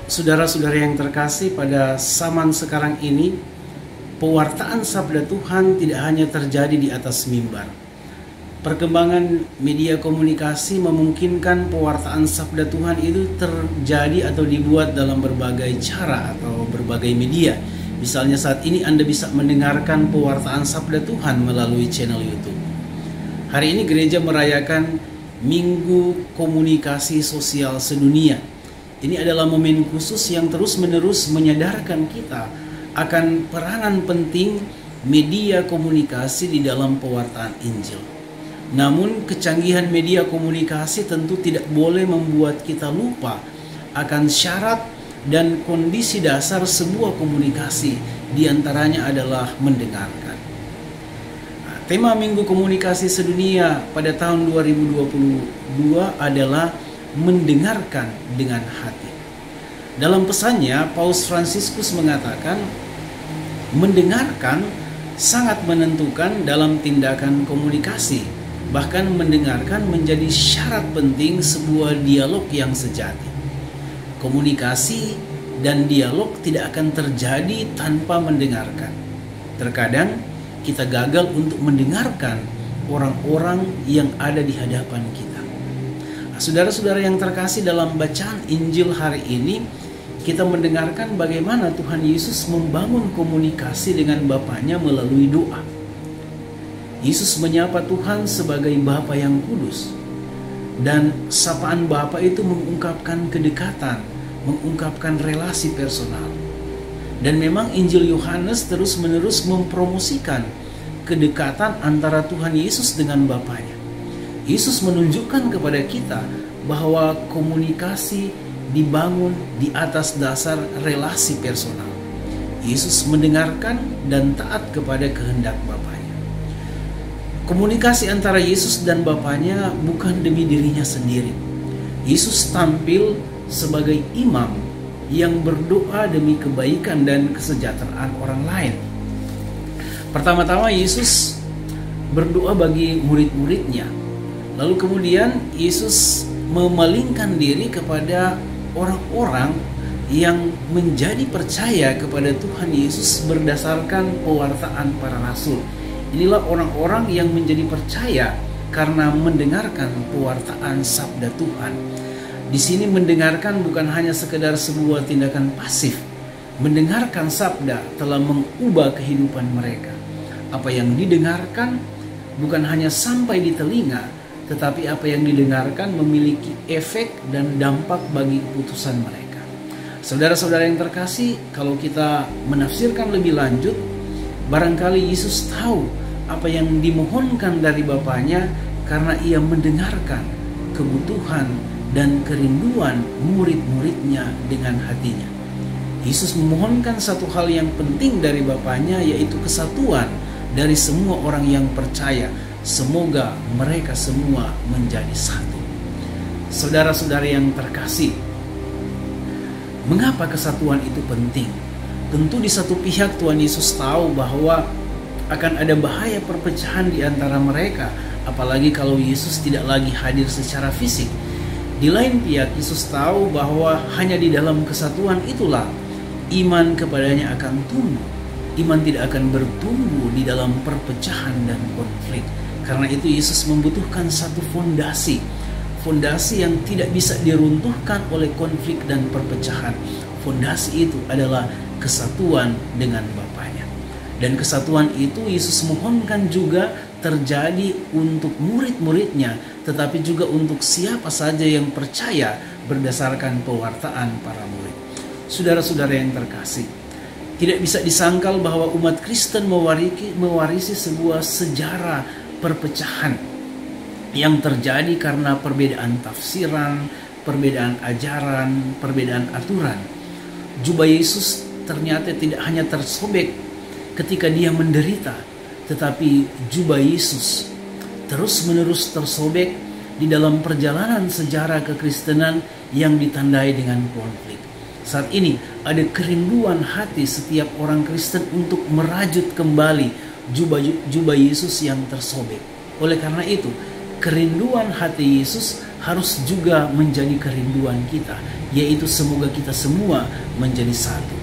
Saudara-saudara yang terkasih, pada zaman sekarang ini pewartaan sabda Tuhan tidak hanya terjadi di atas mimbar. Perkembangan media komunikasi memungkinkan pewartaan sabda Tuhan itu terjadi atau dibuat dalam berbagai cara atau berbagai media. Misalnya saat ini Anda bisa mendengarkan pewartaan sabda Tuhan melalui channel YouTube. Hari ini gereja merayakan Minggu Komunikasi Sosial Sedunia. Ini adalah momen khusus yang terus-menerus menyadarkan kita akan peranan penting media komunikasi di dalam pewartaan Injil. Namun kecanggihan media komunikasi tentu tidak boleh membuat kita lupa akan syarat dan kondisi dasar sebuah komunikasi, diantaranya adalah mendengarkan. Tema Minggu Komunikasi Sedunia pada tahun 2022 adalah mendengarkan dengan hati. Dalam pesannya, Paus Fransiskus mengatakan, mendengarkan sangat menentukan dalam tindakan komunikasi. Bahkan mendengarkan menjadi syarat penting sebuah dialog yang sejati. Komunikasi dan dialog tidak akan terjadi tanpa mendengarkan. Terkadang kita gagal untuk mendengarkan orang-orang yang ada di hadapan kita. Saudara-saudara yang terkasih, dalam bacaan Injil hari ini kita mendengarkan bagaimana Tuhan Yesus membangun komunikasi dengan Bapanya melalui doa. Yesus menyapa Tuhan sebagai Bapa yang kudus, dan sapaan Bapa itu mengungkapkan kedekatan, mengungkapkan relasi personal. Dan memang Injil Yohanes terus-menerus mempromosikan kedekatan antara Tuhan Yesus dengan Bapanya. Yesus menunjukkan kepada kita bahwa komunikasi dibangun di atas dasar relasi personal. Yesus mendengarkan dan taat kepada kehendak Bapanya. Komunikasi antara Yesus dan Bapanya bukan demi dirinya sendiri. Yesus tampil sebagai imam yang berdoa demi kebaikan dan kesejahteraan orang lain. Pertama-tama Yesus berdoa bagi murid-muridnya. Lalu kemudian Yesus memalingkan diri kepada orang-orang yang menjadi percaya kepada Tuhan Yesus berdasarkan pewartaan para rasul. Inilah orang-orang yang menjadi percaya karena mendengarkan pewartaan sabda Tuhan. Di sini mendengarkan bukan hanya sekedar sebuah tindakan pasif. Mendengarkan sabda telah mengubah kehidupan mereka. Apa yang didengarkan bukan hanya sampai di telinga, tetapi apa yang didengarkan memiliki efek dan dampak bagi keputusan mereka. Saudara-saudara yang terkasih, kalau kita menafsirkan lebih lanjut, barangkali Yesus tahu apa yang dimohonkan dari Bapanya karena ia mendengarkan kebutuhan dan kerinduan murid-muridnya dengan hatinya. Yesus memohonkan satu hal yang penting dari Bapanya, yaitu kesatuan dari semua orang yang percaya. Semoga mereka semua menjadi satu. Saudara-saudara yang terkasih, mengapa kesatuan itu penting? Tentu di satu pihak Tuhan Yesus tahu bahwa akan ada bahaya perpecahan di antara mereka, apalagi kalau Yesus tidak lagi hadir secara fisik. Di lain pihak, Yesus tahu bahwa hanya di dalam kesatuan itulah iman kepadanya akan tumbuh. Iman tidak akan bertumbuh di dalam perpecahan dan konflik. Karena itu Yesus membutuhkan satu fondasi yang tidak bisa diruntuhkan oleh konflik dan perpecahan. Fondasi itu adalah kesatuan dengan Bapanya. Dan kesatuan itu Yesus mohonkan juga terjadi untuk murid-muridnya, tetapi juga untuk siapa saja yang percaya berdasarkan pewartaan para murid. Saudara-saudara yang terkasih, tidak bisa disangkal bahwa umat Kristen mewarisi sebuah sejarah perpecahan yang terjadi karena perbedaan tafsiran, perbedaan ajaran, perbedaan aturan. Jubah Yesus ternyata tidak hanya tersobek ketika dia menderita, tetapi jubah Yesus terus-menerus tersobek di dalam perjalanan sejarah kekristenan yang ditandai dengan konflik. Saat ini ada kerinduan hati setiap orang Kristen untuk merajut kembali jubah Yesus yang tersobek. Oleh karena itu, kerinduan hati Yesus harus juga menjadi kerinduan kita, yaitu semoga kita semua menjadi satu.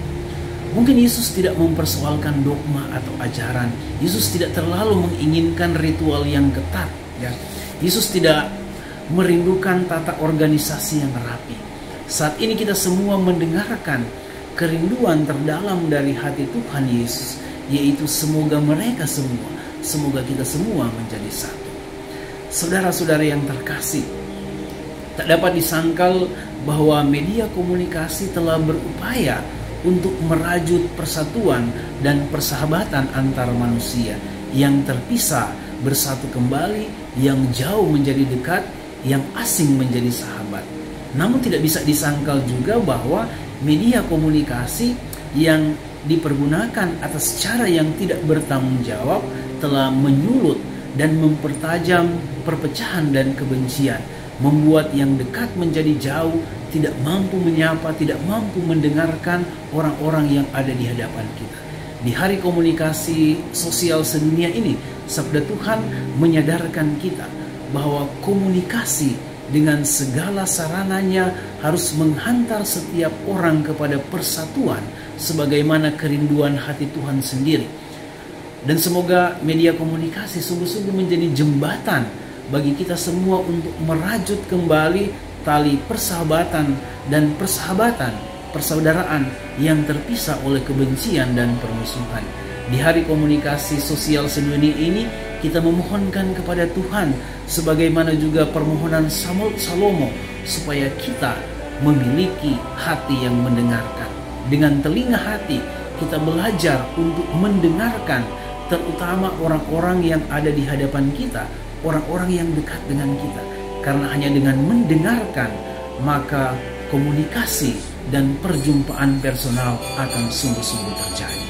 Mungkin Yesus tidak mempersoalkan dogma atau ajaran. Yesus tidak terlalu menginginkan ritual yang ketat, ya. Yesus tidak merindukan tata organisasi yang rapi. Saat ini kita semua mendengarkan kerinduan terdalam dari hati Tuhan Yesus, yaitu semoga mereka semua, semoga kita semua menjadi satu. Saudara-saudara yang terkasih, tak dapat disangkal bahwa media komunikasi telah berupaya untuk merajut persatuan dan persahabatan antar manusia yang terpisah bersatu kembali, yang jauh menjadi dekat, yang asing menjadi sahabat. Namun tidak bisa disangkal juga bahwa media komunikasi yang dipergunakan atas cara yang tidak bertanggung jawab telah menyulut dan mempertajam perpecahan dan kebencian, membuat yang dekat menjadi jauh, tidak mampu menyapa, tidak mampu mendengarkan orang-orang yang ada di hadapan kita. Di hari komunikasi sosial sedunia ini, sabda Tuhan menyadarkan kita bahwa komunikasi dengan segala sarananya harus menghantar setiap orang kepada persatuan sebagaimana kerinduan hati Tuhan sendiri. Dan semoga media komunikasi sungguh-sungguh menjadi jembatan bagi kita semua untuk merajut kembali tali persahabatan dan persaudaraan yang terpisah oleh kebencian dan permusuhan. Di hari komunikasi sosial sedunia ini, kita memohonkan kepada Tuhan sebagaimana juga permohonan Salomo supaya kita memiliki hati yang mendengarkan. Dengan telinga hati kita belajar untuk mendengarkan, terutama orang-orang yang ada di hadapan kita, orang-orang yang dekat dengan kita. Karena hanya dengan mendengarkan, maka komunikasi dan perjumpaan personal akan sungguh-sungguh terjadi.